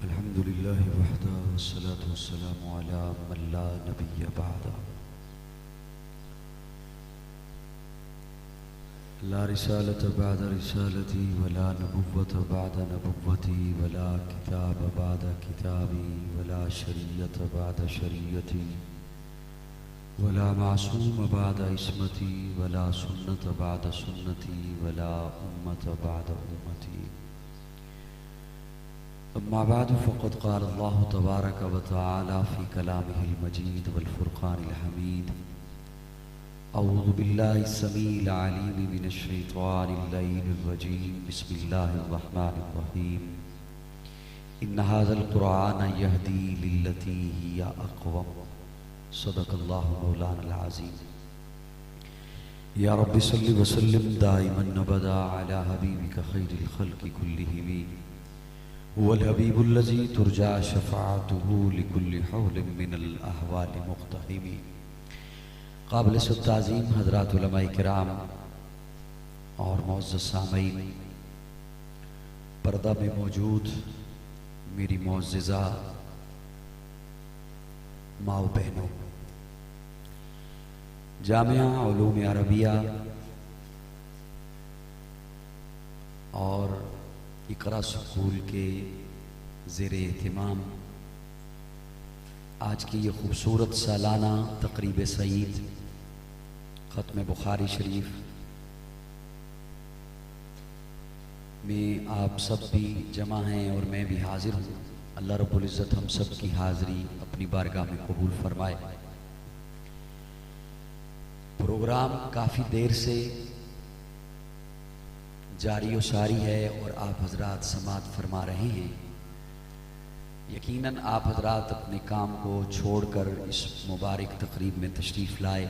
अल्हम्दुलिल्लाहि वहदा वस्सलातु वस्सलामु अला मन ला नबिय्य बअदा। ला रिसालत बअद रिसालती वला नबुव्वत बअद नबुव्वती वला किताब बअद किताबी वला शरीयत बअद शरीयती वला मासूम बअद इस्मती वला सुन्नत बअद सुन्नती वला उम्मत बअद उम्मती। अम्मा बाद फ़क़द क़ाल अल्लाहु तबारक व तआला फ़ी कलामिहिल मजीद वल फ़ुरक़ानिल हमीद। अऊज़ु बिल्लाहि समीइल अलीम मिनश शैतानिर रजीम। बिस्मिल्लाहिर रहमानिर रहीम। इन्न हाज़ल क़ुरआन यहदी लिल्लती हिया अक़वम। सदक़ल्लाहु मौलानल अज़ीम। या रब्बि सल्लि व सल्लिम दाइमन अबदा अला हबीबिका खैरिल ख़ल्क़ि कुल्लिहिम वल हबीबुल्लज़ी तुरजा शफ़ाअतुहु लिकुल्लि हौलिन मिनल अहवालि मुक़्तहिमी। क़ाबिल ताज़ीम हज़रात उलमाए किराम और मुअज़्ज़ज़ सामीन, पर्दा में मौजूद मेरी मुअज़्ज़ज़ा माओ बहनों, जामिया उलूम अरबिया और इक़रा स्कूल के ज़ेरे एहतिमाम आज की ये खूबसूरत सालाना तक़रीब सईद ख़त्म बुखारी शरीफ में आप सब भी जमा हैं और मैं भी हाज़िर हूँ। अल्लाह रब्बुल इज़्ज़त हम सब की हाज़िरी अपनी बारगाह में कबूल फरमाए। प्रोग्राम काफ़ी देर से जारी व सारी है और आप हजरात समात फरमा रहे हैं। यकीनन आप हजरात अपने काम को छोड़कर इस मुबारक तकरीब में तशरीफ़ लाए।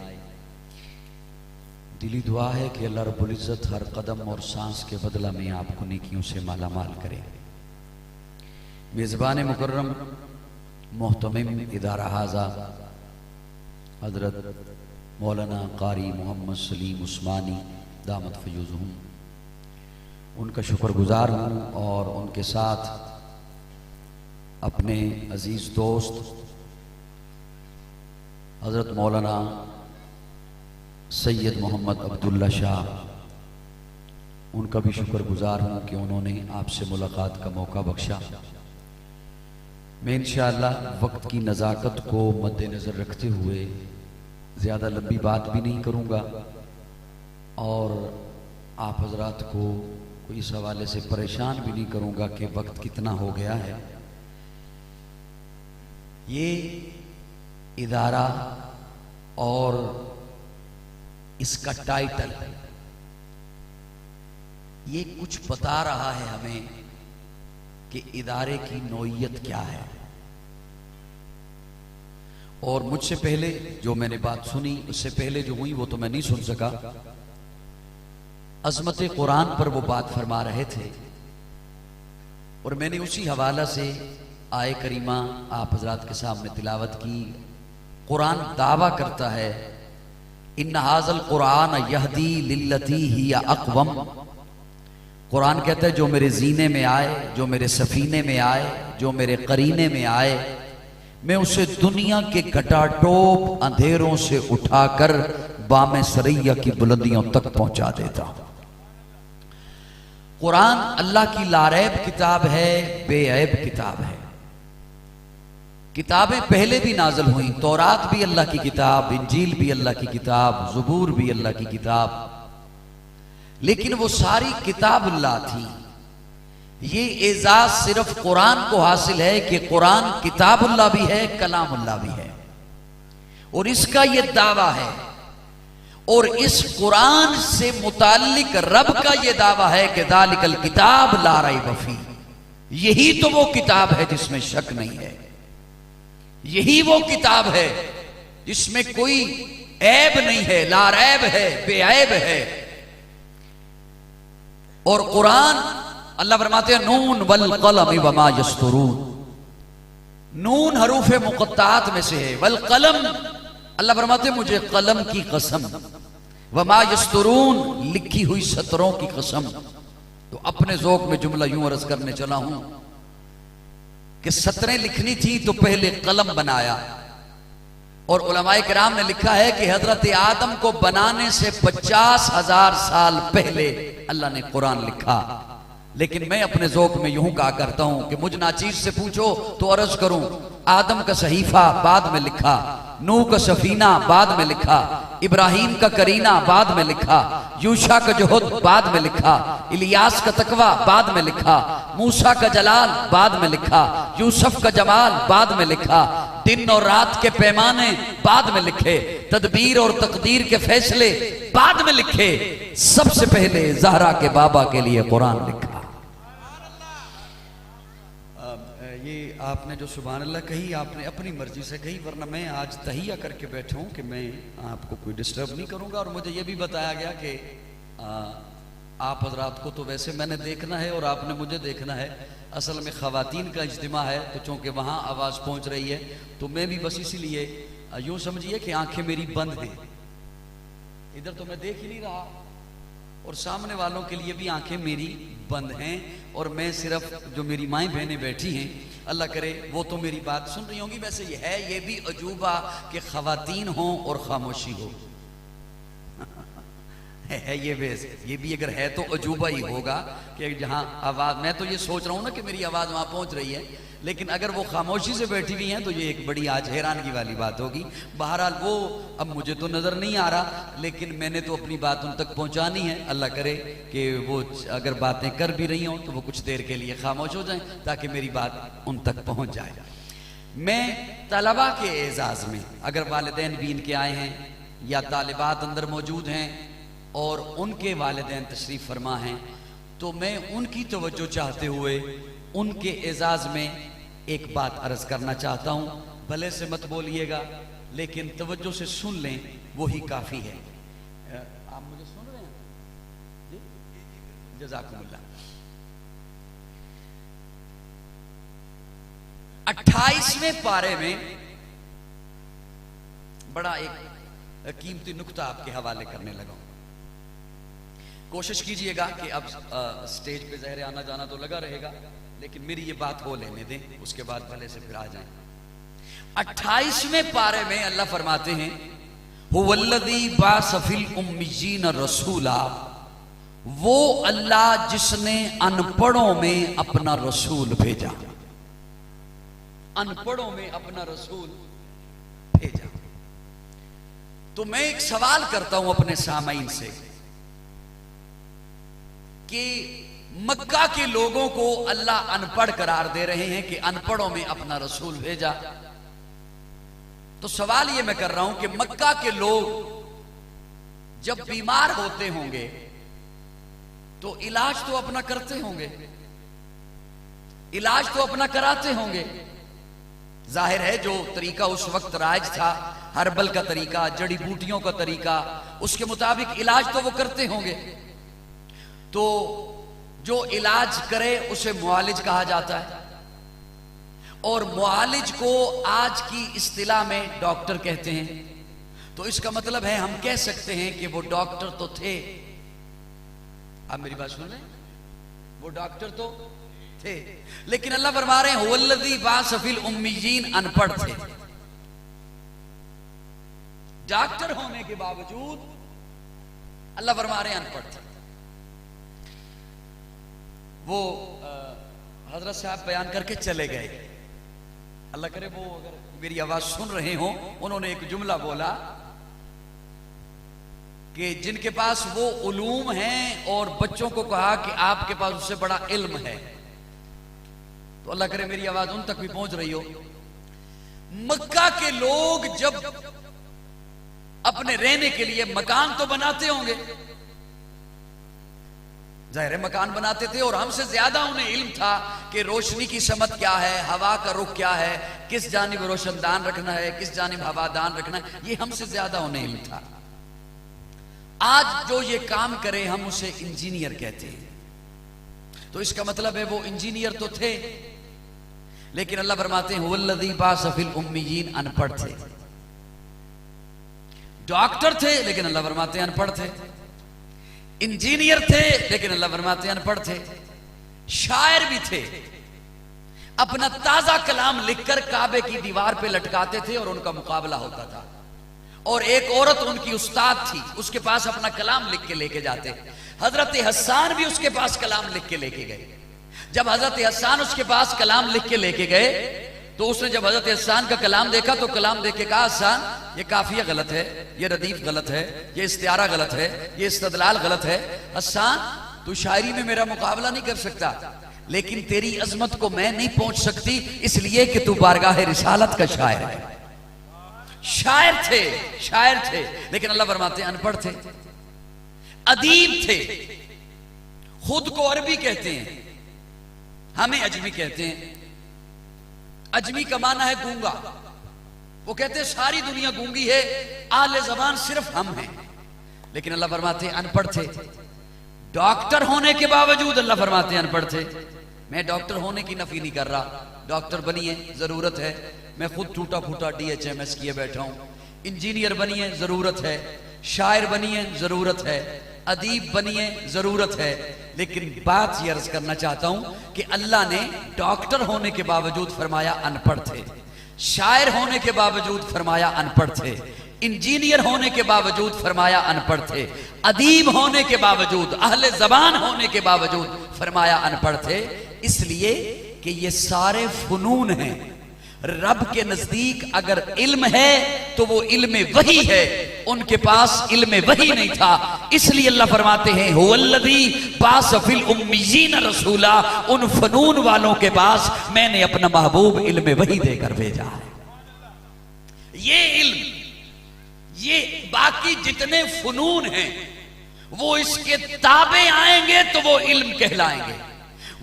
दिली दुआ है कि अल्लाह रब्बुल इज़्ज़त हर कदम और सांस के बदला में आपको नेकियों से माला माल करे। मेज़बान मुकर्रम मोहतमिम इदारा हाज़ा हज़रत मौलाना कारी मोहम्मद सलीम उस्मानी दामत फ़यूज़हुम, उनका शुक्रगुजार हूँ और उनके साथ अपने अजीज़ दोस्त हज़रत मौलाना सैयद मोहम्मद अब्दुल्ला शाह, उनका भी शुक्रगुजार हूँ कि उन्होंने आपसे मुलाकात का मौका बख्शा। मैं इंशाअल्लाह वक्त की नज़ाकत को मद्देनज़र रखते हुए ज़्यादा लंबी बात भी नहीं करूँगा और आप हजरात को कोई इस हवाले से परेशान भी नहीं करूँगा कि वक्त कितना हो गया है। ये इदारा और इसका टाइटल ये कुछ बता रहा है हमें कि इदारे की नौइयत क्या है। और मुझसे पहले जो मैंने बात सुनी, उससे पहले जो हुई वो तो मैं नहीं सुन सका। अज़मत कुरान पर वो बात फरमा रहे थे और मैंने उसी हवाला से आय करीमा आप हजरात के सामने तिलावत की। कुरान दावा करता है इन्ना हाज़ल कुरान यहदी लिल्लती हिया अक़वम। कुरान कहता है जो मेरे जीने में आए, जो मेरे सफीने में आए, जो मेरे करीने में आए, मैं उसे दुनिया के घटाटोप अंधेरों से उठाकर बामे सरैया की बुलंदियों तक पहुंचा देता हूं। कुरान अल्लाह की लारैब किताब है, बेऐब किताब है। किताबें पहले भी नाज़िल हुई, तौरात भी अल्लाह की किताब, इंजील भी अल्लाह की किताब, ज़बूर भी अल्लाह की किताब, लेकिन वो सारी किताबुल्लाह थी। ये एजाज सिर्फ कुरान को हासिल है कि कुरान किताबुल्लाह भी है, कलामुल्लाह भी है। और इसका ये दावा है और इस कुरान से मुताल्लिक रब का ये दावा है कि ज़ालिकल किताब ला रैब फीह, यही तो वो किताब है जिसमें शक नहीं है, यही वो किताब है जिसमें कोई ऐब नहीं है, ला रैब है, बेऐब है। और कुरान अल्लाह फरमाते हैं नून वल कलम वमा यस्तुरून, नून हरूफ मुक़त्तात में से है, वल कलम अल्लाह फरमाते हैं मुझे कलम की कसम, वमा यस्तुरून लिखी हुई सतरों की कसम। तो अपने ज़ौक़ में जुमला यूं अर्ज़ करने चला हूं कि सतरें लिखनी थी तो पहले कलम बनाया, और उलमाए किराम ने लिखा है कि हजरत आदम को बनाने से 50,000 साल पहले अल्लाह ने कुरान लिखा। लेकिन मैं अपने ज़ौक़ में यूं कहा करता हूं कि मुझ नाचीज से पूछो तो अर्ज करूं, आदम का सहीफा बाद में लिखा, नूह का सफीना बाद में लिखा, इब्राहिम का करीना बाद में लिखा, यूशा का जुहद बाद में लिखा, इलियास का तकवा बाद में लिखा, मूसा का जलाल बाद में लिखा, यूसुफ का जमाल बाद में लिखा, दिन और रात के पैमाने बाद में लिखे, तदबीर और तकदीर के फैसले बाद में लिखे, सबसे पहले ज़हरा के बाबा के लिए कुरान लिखा। ये आपने जो सुभान अल्लाह कही, आपने अपनी मर्जी से कही, वरना मैं आज तहिया करके बैठा हूँ कि मैं आपको कोई डिस्टर्ब नहीं करूँगा। और मुझे ये भी बताया गया कि आप हजरात को तो वैसे मैंने देखना है और आपने मुझे देखना है। असल में ख़वातीन का इज्तिमा है, तो चूँकि वहाँ आवाज़ पहुँच रही है तो मैं भी बस इसीलिए यूँ समझिए कि आंखें मेरी बंद हैं, इधर तो मैं देख ही नहीं रहा, और सामने वालों के लिए भी आंखें मेरी बंद हैं, और मैं सिर्फ जो मेरी माएँ बहनें बैठी हैं, अल्लाह करे वो तो मेरी बात सुन रही होंगी। वैसे ये भी अजूबा कि ख़वातीन हों और खामोशी हो है ये भी अगर है तो अजूबा ही होगा कि जहाँ आवाज़, मैं तो ये सोच रहा हूँ ना कि मेरी आवाज़ वहाँ पहुँच रही है, लेकिन अगर वो खामोशी से बैठी हुई हैं तो ये एक बड़ी आज हैरानगी वाली बात होगी। बहरहाल वो अब मुझे तो नज़र नहीं आ रहा, लेकिन मैंने तो अपनी बात उन तक पहुँचानी है। अल्लाह करे कि वो अगर बातें कर भी रही हों तो वो कुछ देर के लिए खामोश हो जाएं ताकि मेरी बात उन तक पहुँच जाए। मैं तलबा के एजाज़ में, अगर वालिदैन भी इनके आए हैं या तालिबात अंदर मौजूद हैं और उनके वालिदैन तशरीफ़ फरमा हैं, तो मैं उनकी तवज्जो चाहते हुए उनके एजाज़ में एक बात अर्ज करना चाहता हूँ। भले से मत बोलिएगा, लेकिन तवज्जो से सुन लें, वही काफ़ी है। आप मुझे सुन रहे हैं जी? जज़ाकुमुल्लाह। 28वें पारे में बड़ा एक कीमती नुक्ता आपके हवाले करने लगा। कोशिश कीजिएगा कि अब स्टेज पे ज़ाहिर आना जाना तो लगा रहेगा, लेकिन मेरी ये बात हो लेने दें, उसके बाद भले से फिर आ जाएं। 28वें पारे में अल्लाह फरमाते हैं, हुवल्लज़ी बासफ़िल उम्मिय्यीन रसूला, वो अल्लाह जिसने अनपढ़ों में अपना रसूल भेजा, अनपढ़ों में अपना रसूल भेजा। तो मैं एक सवाल करता हूं अपने सामाईन से कि मक्का के लोगों को अल्लाह अनपढ़ करार दे रहे हैं कि अनपढ़ों में अपना रसूल भेजा। तो सवाल ये मैं कर रहा हूं कि मक्का के लोग जब बीमार होते होंगे तो इलाज तो अपना करते होंगे, इलाज तो अपना कराते होंगे। जाहिर है जो तरीका उस वक्त राज था, हर्बल का तरीका, जड़ी बूटियों का तरीका, उसके मुताबिक इलाज तो वो करते होंगे। तो जो इलाज करे उसे मुआलिज कहा जाता है, और मुआलिज को आज की इस्तिलाह में डॉक्टर कहते हैं। तो इसका मतलब है हम कह सकते हैं कि वो डॉक्टर तो थे। आप मेरी बात सुन रहे हैं? वो डॉक्टर तो थे, लेकिन अल्लाह फरमा रहे हैं हुवल्लज़ी बासफ़िल उम्मिय्यीन, अनपढ़ थे। डॉक्टर होने के बावजूद अल्लाह फरमा रहे हैं अनपढ़ थे। वो हजरत साहब बयान करके चले गए, अल्लाह करे वो अगर मेरी आवाज सुन रहे हो, उन्होंने एक जुमला बोला कि जिनके पास वो उलूम हैं और बच्चों को कहा कि आपके पास उससे बड़ा इल्म है। तो अल्लाह करे मेरी आवाज उन तक भी पहुंच रही हो। मक्का के लोग जब अपने रहने के लिए मकान तो बनाते होंगे, जाहिर है मकान बनाते थे, और हमसे ज्यादा उन्हें इल्म था कि रोशनी की समत क्या है, हवा का रुख क्या है, किस जानिब रोशनदान रखना है, किस जानिब हवादान रखना है, ये हमसे ज्यादा उन्हें इल्म था। आज जो ये काम करे हम उसे इंजीनियर कहते हैं। तो इसका मतलब है वो इंजीनियर तो थे, लेकिन अल्लाह फरमाते हैं हुवल्लज़ी बासफ़िल उम्मिय्यीन, अनपढ़ थे। डॉक्टर थे लेकिन अल्लाह फरमाते हैं अनपढ़ थे, इंजीनियर थे लेकिन अल्लाह फरमाते हैं अनपढ़ थे, शायर भी थे, अपना ताजा कलाम लिखकर काबे की दीवार पे लटकाते थे और उनका मुकाबला होता था। और एक औरत उनकी उस्ताद थी, उसके पास अपना कलाम लिख के लेके जाते। हजरत हस्सान भी उसके पास कलाम लिख के लेके गए। जब हजरत हस्सान उसके पास कलाम लिख के लेके गए तो उसने जब हजरत हस्सान का कलाम देखा तो कलाम देख के कहा, हस्सान ये काफिया गलत है, ये रदीफ गलत है, ये इस्तियारा गलत है, ये इस्तदलाल गलत है। हस्सान तू शायरी में मेरा मुकाबला नहीं कर सकता, लेकिन तेरी अजमत को मैं नहीं पहुंच सकती इसलिए कि तू बारगाह रिसालत का शायर है। शायर थे लेकिन अल्लाह फरमाते अनपढ़ थे, अदीब थे। खुद को अरबी कहते हैं, हमें अजमी कहते हैं। अजमी का माना है गूंगा। वो कहते हैं सारी दुनिया गूंगी है, आले जबान सिर्फ हम हैं। लेकिन अल्लाह फरमाते हैं अनपढ़ थे। डॉक्टर होने के बावजूद अल्लाह फरमाते हैं अनपढ़ थे। मैं डॉक्टर होने की नफी नहीं कर रहा, डॉक्टर बनिए जरूरत है। मैं खुद टूटा फूटा DHMS किए बैठा हूं। इंजीनियर बनिए जरूरत है, शायर बनिए जरूरत है, अदीब बनिए जरूरत है। लेकिन बात यह अर्ज करना चाहता हूं कि अल्लाह ने डॉक्टर होने के बावजूद फरमाया अनपढ़ थे, शायर होने के बावजूद फरमाया अनपढ़ थे, इंजीनियर होने के बावजूद फरमाया अनपढ़ थे, अदीब होने के बावजूद, अहले जबान होने के बावजूद फरमाया अनपढ़ थे। इसलिए कि ये सारे फनून हैं। रब के नजदीक अगर इल्म है तो वो इल्म वही है, उनके पास इल्म वही नहीं था। इसलिए अल्लाह फरमाते हैं हुवल्लज़ी बाअस फिल उम्मिय्यीन रसूला, उन फनून वालों के पास मैंने अपना महबूब इल्म वही देकर भेजा है। ये इल्म, ये बाकी जितने फनून हैं वो इसके ताबे आएंगे तो वो इल्म कहलाएंगे,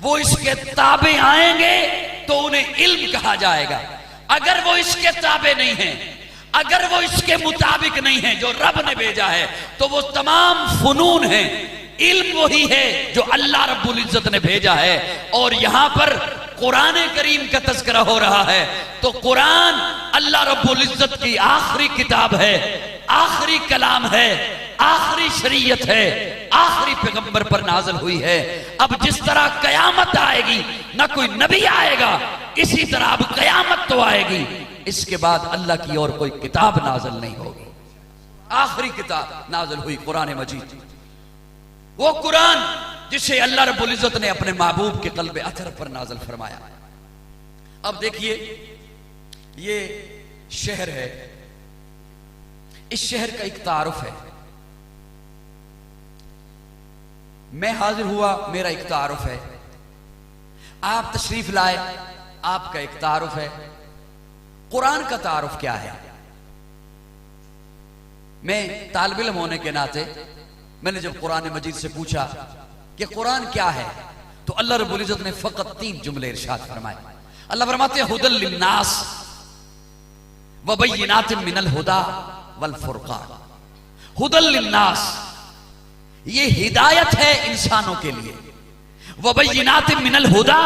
वो इसके ताबे आएंगे तो उन्हें इल्म कहा जाएगा। अगर वो इसके ताबे नहीं हैं, अगर वो इसके मुताबिक नहीं है जो रब ने भेजा है, तो वो तमाम फनून हैं। इल्म वही है जो अल्लाह रब्बुल इज्जत ने भेजा है। और यहां पर कुरान करीम का तज़किरा हो रहा है तो कुरान अल्लाह रब्बुल इज्जत की आखिरी किताब है, आखिरी कलाम है, आखिरी शरीयत है, आखिरी पैगंबर पर नाज़िल हुई है। अब जिस तरह कयामत आएगी ना कोई नबी आएगा, इसी तरह अब कयामत तो आएगी, इसके बाद अल्लाह की और कोई किताब नाज़िल नहीं होगी। आखिरी किताब नाज़िल हुई कुरान मजीद, वो कुरान जिसे अल्लाह रब्बुल इज्जत ने अपने महबूब के क़ल्ब अतर पर नाज़िल फरमाया। अब देखिए ये शहर है, इस शहर का एक तारुफ है। मैं हाजिर हुआ, मेरा एक तारुफ है। आप तशरीफ लाए, आपका एक तारुफ है। कुरान का तारुफ क्या है? मैं तालिब इल्म होने के नाते मैंने जब कुरान मजीद से पूछा कि कुरान क्या है, तो अल्लाह रब्बुल इज्जत ने फकत 3 जुमले इरशाद फरमाए। अल्लाह फरमाते हैं हुदल लिन्नास व बय्यिनातिन मिनल हुदा वल फुरकान। हुदल लिन्नास, ये हिदायत है इंसानों के लिए। व बय्यिनातिन मिनल हुदा,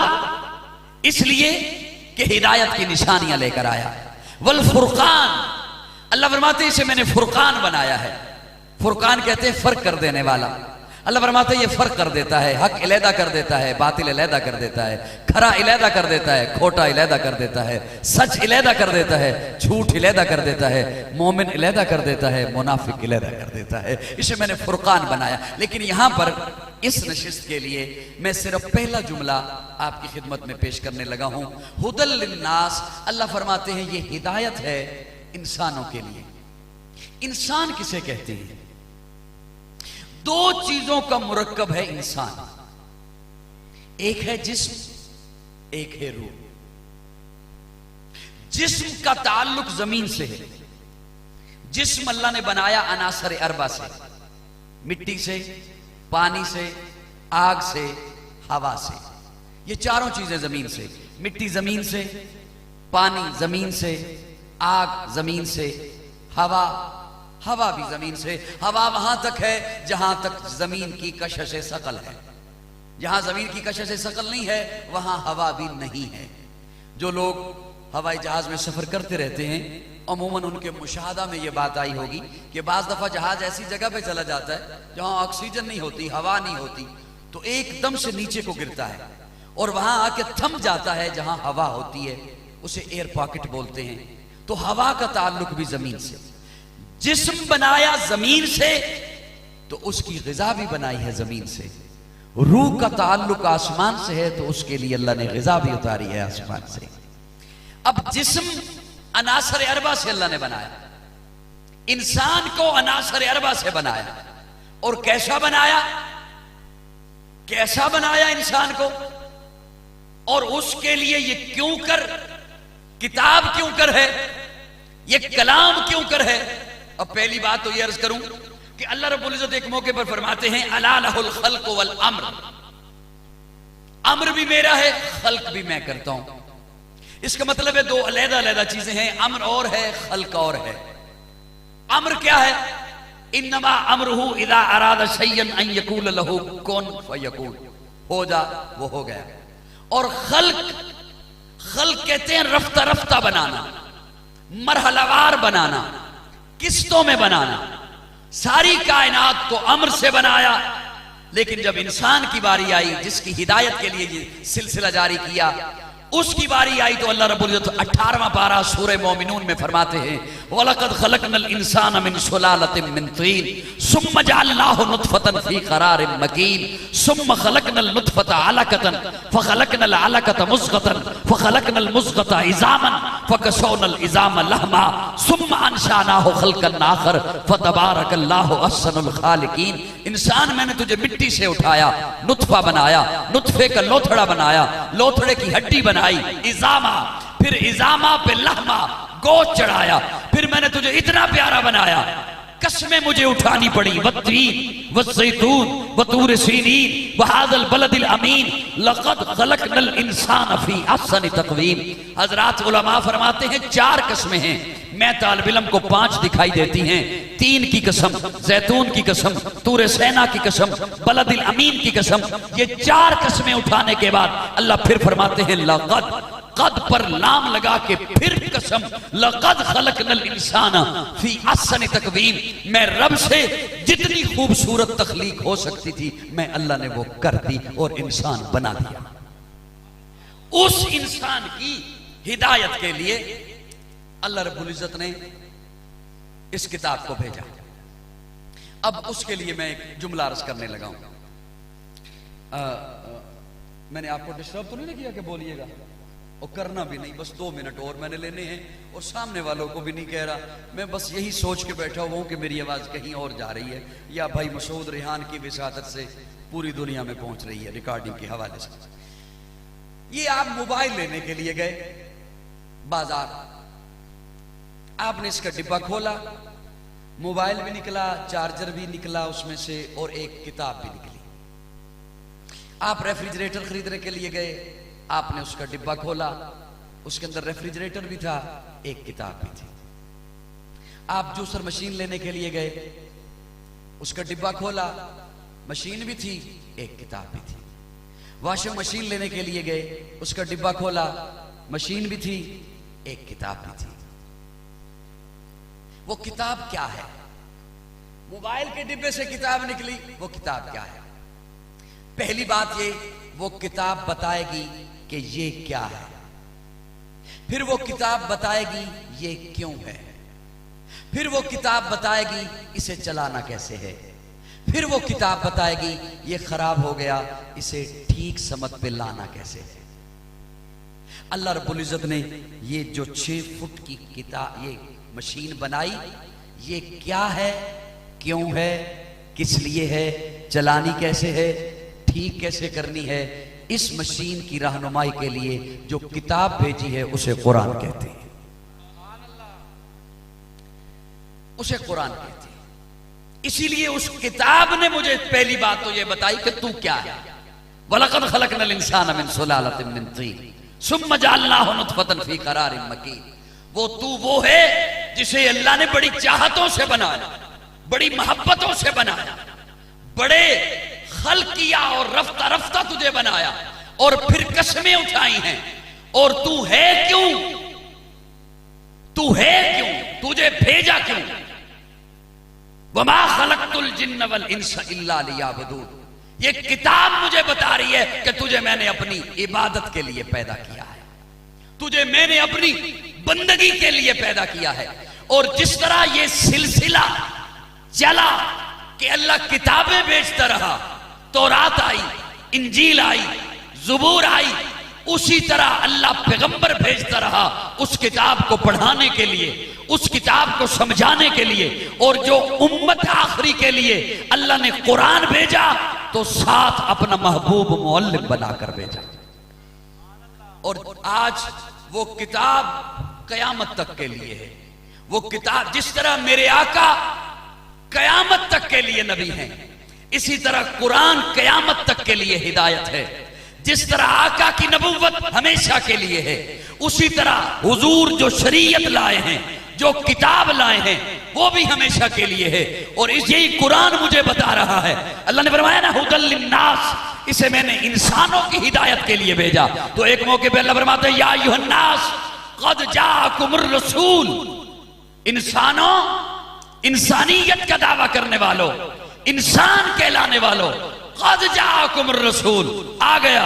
इसलिए कि हिदायत की निशानियां लेकर आया। वल फुरकान, अल्लाह फरमाते हैं इसे मैंने फुरकान बनाया है। फुरकान कहते हैं फर्क कर देने वाला। अल्लाह फरमाते हैं ये फर्क कर देता है, हक इलेदा कर देता है, बातिल इलेदा कर देता है, खरा इलेदा कर देता है, खोटा इलेदा कर देता है, सच इलेदा कर देता है, झूठ इलेदा कर देता है, मोमिन इलेदा कर देता है, मुनाफिक इलेदा कर देता है। इसे मैंने फुरकान बनाया। लेकिन यहां पर इस नशिस्त के लिए मैं सिर्फ पहला जुमला आपकी खिदमत में पेश करने लगा हूं। हुदल लिन्नास, अल्लाह फरमाते हैं ये हिदायत है इंसानों के लिए। इंसान किसे कहते हैं? 2 चीजों का मुरक्कब है इंसान, एक है जिस्म, एक है रूह। जिस्म का ताल्लुक जमीन से है। जिस्म अल्लाह ने बनाया अनासर अरबा से, मिट्टी से, पानी से, आग से, हवा से। ये चारों चीजें जमीन से। मिट्टी जमीन से, पानी जमीन से, आग जमीन से, हवा भी जमीन से। हवा वहां तक है जहां तक जमीन की कशिश सकल है। जहां जमीन की कशिश सकल नहीं है वहां हवा भी नहीं है। जो लोग हवाई जहाज में सफर करते रहते हैं, अमूमन उनके मुशाहदा में यह बात आई होगी कि बाज दफा जहाज ऐसी जगह पे चला जाता है जहां ऑक्सीजन नहीं होती, हवा नहीं होती, तो एकदम से नीचे को गिरता है और वहां आके थम जाता है जहां हवा होती है, उसे एयर पॉकेट बोलते हैं। तो हवा का ताल्लुक भी जमीन से। जिस्म बनाया जमीन से तो उसकी ग़िज़ा भी बनाई है जमीन से। रूह का ताल्लुक आसमान से है तो उसके लिए अल्लाह ने ग़िज़ा भी उतारी है आसमान से। अब जिस्म अनासर अरबा से अल्लाह ने बनाया, इंसान को अनासर अरबा से बनाया। और कैसा बनाया, कैसा बनाया इंसान को, और उसके लिए ये क्यों कर, किताब क्यों कर है, ये कलाम क्यों कर है। अब पहली बात तो ये अर्ज करूं कि अल्लाह रब्बुल इज्जत एक मौके पर फरमाते हैं अला लहुल खल्क वल अम्र, अम्र भी मेरा है, खल्क भी मैं करता हूं। इसका मतलब है दो अलग-अलग चीजें हैं, अम्र और है, खल्क और है। अम्र क्या है, इन्नमा अम्रुहु इज़ा अरादा शैयन अन यकूल लहू कुन फयकून, हो जा वो हो गया। और खल्क, खल्क कहते हैं रफ्ता रफ्ता बनाना, मरहलावार बनाना, किस्तों में बनाना। सारी कायनात को अम्र से बनाया, लेकिन जब इंसान की बारी आई, जिसकी हिदायत के लिए ये सिलसिला जारी किया, उसकी बारी आई तो अल्लाह रब्बुल इज्जत 18वां पारा सूरह मोमिनून में फरमाते हैं वलक़द खलक़नल इंसान मिन सुलालतिन मिन तीन सुम्मा जअलनाहु नुतफ़तन फ़ी क़रारिन मकीन सुम्मा खलक़नल नुतफ़ता अलक़तन फ़खलक़नल अलक़ता मुज़ग़तन फ़खलक़नल मुज़ग़ता इज़ामन फ़कसौनल इज़ाम लहमा सुम्मा अंशानाहु ख़ल्क़न आख़र फ़तबारकल्लाहु अहसनुल ख़ालिक़ीन। इंसान, मैंने तुझे मिट्टी से उठाया, नुतफ़ा बनाया, नुतफ़े का लोथड़ा बनाया, लोथड़े की हड्डी बनाई, इज़ामा, फिर इज़ामा पे लहमा, गोश्त चढ़ाया, फिर मैंने तुझे इतना प्यारा बनाया, कसमें मुझे उठानी पड़ी, वत्तीन वज़्ज़ैतून वतूर सीनीन वहाज़ल बलदिल अमीन लक़द खलक़नल इंसान फ़ी अहसनि तक़वीम। हज़रात उलमा फरमाते हैं 4 कसमें हैं, मैं तालिब इल्म को 5 दिखाई देती हैं। 3 की कसम, जैतून की कसम, तूर सैना की कसम, बलदिल अमीन की कसम। ये 4 कसमें उठाने के बाद अल्लाह फिर फरमाते हैं लक़द, कद पर लाम लगा के फिर कसम, लक़द खलक़नल इंसान फ़ी अहसनि तक़वीम। मैं रब से जितनी खूबसूरत तख्लीक हो सकती थी, मैं अल्लाह ने वो कर दी और इंसान बना दिया। उस इंसान की हिदायत के लिए अल्लाह रब्बुल इज्जत ने इस किताब को भेजा। अब उसके लिए मैं एक जुमला अर्ज करने लगा हूं। मैंने आपको डिस्टर्ब तो नहीं किया कि बोलिएगा, और करना भी नहीं, बस 2 मिनट और मैंने लेने हैं, और सामने वालों को भी नहीं कह रहा। मैं बस यही सोच के बैठा हुआ हूं कि मेरी आवाज कहीं और जा रही है, या भाई मसूद रेहान की विसादत से पूरी दुनिया में पहुंच रही है रिकॉर्डिंग के हवाले से। ये आप मोबाइल लेने के लिए गए बाजार, आपने इसका डिब्बा खोला, मोबाइल भी निकला, चार्जर भी निकला उसमें से, और एक किताब भी निकली। आप रेफ्रिजरेटर खरीदने के लिए गए, आपने उसका डिब्बा खोला, उसके अंदर रेफ्रिजरेटर भी था, एक किताब भी थी। आप जूसर मशीन लेने के लिए गए, उसका डिब्बा खोला, मशीन भी थी, एक किताब भी थी। वॉशिंग मशीन लेने के लिए गए, उसका डिब्बा खोला, मशीन भी थी, एक किताब भी थी। वो किताब क्या है? मोबाइल के डिब्बे से किताब निकली, वो किताब क्या है? पहली बात ये, वो किताब बताएगी कि ये क्या है, फिर वो किताब बताएगी ये क्यों है, फिर वो किताब बताएगी इसे चलाना कैसे है, फिर वो किताब बताएगी ये खराब हो गया, इसे ठीक समत पे लाना कैसे है। अल्लाह रब्बुल इज्जत ने ये जो 6 फुट की किताब, ये मशीन बनाई, ये क्या है, क्यों है, किस लिए है, चलानी कैसे है, ठीक कैसे करनी है, इस मशीन की रहनुमाई के लिए जो किताब भेजी है उसे कुरान कहते हैं, उसे कुरान कहते हैं। इसीलिए उस किताब ने मुझे पहली बात तो ये बताई कि तू क्या है। वलक़द खलक़नल इंसान मिन सुलालतिन मिन तीन सुम्मा जअलनाहु नुतफ़तन फ़ी क़रारिन मकीन। वो है जिसे अल्लाह ने बड़ी चाहतों से बनाया, बड़ी मोहब्बतों से बनाया, बड़े खल किया और रफ्ता रफ्ता तुझे बनाया, और फिर कसमें उठाई हैं। और तू है क्यों, तू है क्यों, तुझे भेजा क्यों? वमा खलक़तुल जिन्न वल इंसा इल्ला लियअबुदून। ये किताब मुझे बता रही है कि तुझे मैंने अपनी इबादत के लिए पैदा किया है, तुझे मैंने अपनी बंदगी के लिए पैदा किया है। और जिस तरह ये सिलसिला चला कि अल्लाह किताबें भेजता रहा, तौरात आई, इंजील आई, ज़ुबूर आई, उसी तरह अल्लाह पैगंबर भेजता रहा उस किताब को पढ़ाने के लिए, उस किताब को समझाने के लिए। और जो उम्मत आखिरी के लिए अल्लाह ने कुरान भेजा तो साथ अपना महबूब मुअल्लिम बनाकर भेजा। और आज वो किताब कयामत तक के लिए है। वो किताब जिस तरह मेरे आका कयामत तक के लिए नबी हैं, इसी तरह कुरान कयामत तक के लिए हिदायत है। जिस तरह आका की नबुव्वत हमेशा के लिए है, उसी तरह हुजूर जो शरीयत लाए हैं, जो किताब लाए हैं, वो भी हमेशा के लिए है। और यही कुरान मुझे बता रहा है। अल्लाह ने फरमाया ना, हुदल लिन्नास, इसे मैंने इंसानों की हिदायत के लिए भेजा। तो एक मौके पे अल्लाह फरमाते हैं, या अय्युहन्नास क़द जाअकुमुर रसूल, इंसानों, इंसानियत का दावा करने वालों, इंसान कहलाने वालों, क़द जाअकुमुर रसूल, आ गया,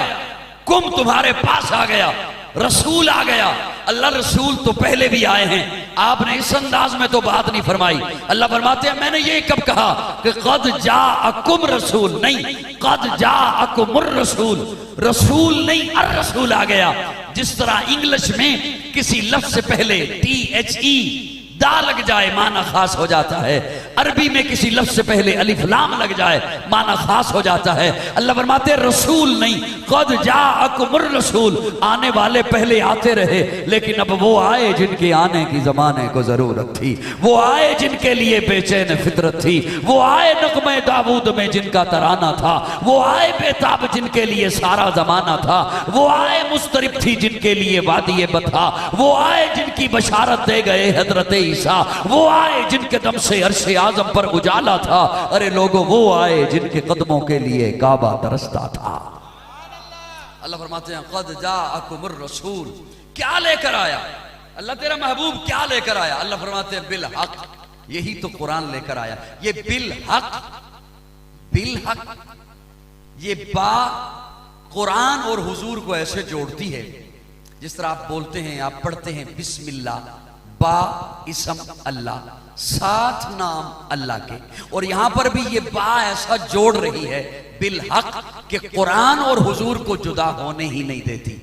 कुम तुम्हारे पास आ गया, रसूल आ गया। अल्लाह रसूल तो पहले भी आए हैं, आपने इस अंदाज में तो बात नहीं फरमाई। अल्लाह फरमाते हैं मैंने ये कब कहा कि क़द जाअकुम रसूल, नहीं, क़द जाअकुमुर रसूल, रसूल नहीं अर रसूल आ गया। जिस तरह इंग्लिश में किसी लफ्ज से पहले THE दा लग जाए माना खास हो जाता है, अरबी में किसी लफ्ज से पहले अलिफ लाम लग जाए माना खास हो जाता है। अल्लाह फरमाते रसूल नहीं, क़द जाअकुमुर रसूल, आने वाले पहले आते रहे, लेकिन अब वो आए जिनके आने की जमाने को जरूरत थी, वो आए जिनके लिए बेचैन फितरत थी, वो आए नग़मे दाऊद में जिनका तराना था, वो आए बेताब जिनके लिए सारा जमाना था, वो आए मुस्तरिब थी जिनके लिए वादी बथा, वो आए जिनकी बशारत दे गए हजरत ईसा, वो आए जिनके दम से अर्शे आजम पर उजाला था। अरे लोगों, वो आए जिनके कदमों के लिए काबा तरसता था। अल्लाह फरमाते हैं क़द जाअकुमुर रसूल, क्या लेकर आया अल्लाह तेरा महबूब, क्या लेकर आया? अल्लाह फरमाते हैं बिल हक, यही तो कुरान लेकर आया। ये बिल हक, बिल हक, ये बा कुरान और हुजूर को ऐसे जोड़ती है जिस तरह आप बोलते हैं, आप पढ़ते हैं बिस्मिल्लाह, बा इसम अल्लाह, साथ नाम अल्लाह के, और यहां पर भी ये बा ऐसा जोड़ रही है बिल हक कि कुरान और हुजूर को जुदा होने ही नहीं देती।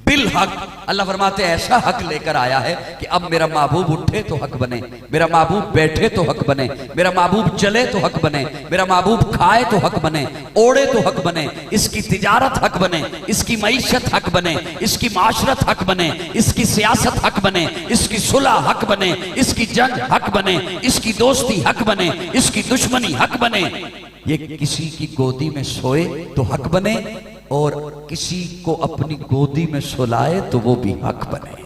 बिल हक, अल्लाह फरमाते ऐसा हक लेकर आया है कि अब मेरा महबूब उठे तो हक बने, मेरा महबूब बैठे तो हक बने, मेरा महबूब चले तो हक बने, मेरा महबूब खाए तो हक बने, ओढ़े तो हक बने, इसकी तिजारत हक बने, इसकी मईशत हक बने, इसकी माशरत हक बने, इसकी सियासत हक बने, इसकी सुलह हक बने, इसकी जंग हक बने, इसकी दोस्ती हक बने, इसकी दुश्मनी हक बने। ये किसी की गोदी में सोए तो हक बने, और किसी को अपनी गोदी में सुलाए तो वो भी हक बने,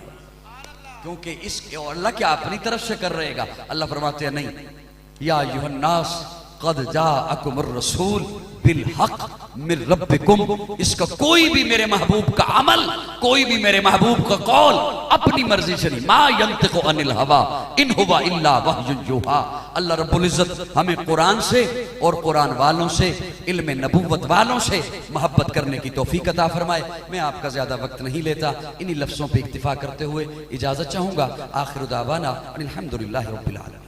क्योंकि इस अल्लाह क्या अपनी तरफ से कर रहेगा। अल्लाह फरमाते हैं नहीं, या अय्युहन्नास क़द जाअकुमुर रसूल बिल हक मिर रब्बिकुम, इसका कोई भी मेरे महबूब का अमल, कोई भी मेरे महबूब का कौल अपनी मर्जी से नहीं, मा यंतिकु अनिल हवा इन हुवा इल्ला वह्युन यूहा। अल्लाह रब्बुल इज्जत हमें कुरान से और कुरान वालों से, इल्म नबुव्वत वालों से मोहब्बत करने की तौफीक अता फरमाए। मैं आपका ज्यादा वक्त नहीं लेता, इन्हीं लफ्जों पे इक्तिफा करते हुए इजाजत चाहूंगा। आखिर दावाना अनिल हम्दुलिल्लाहि रब्बिल आलमीन।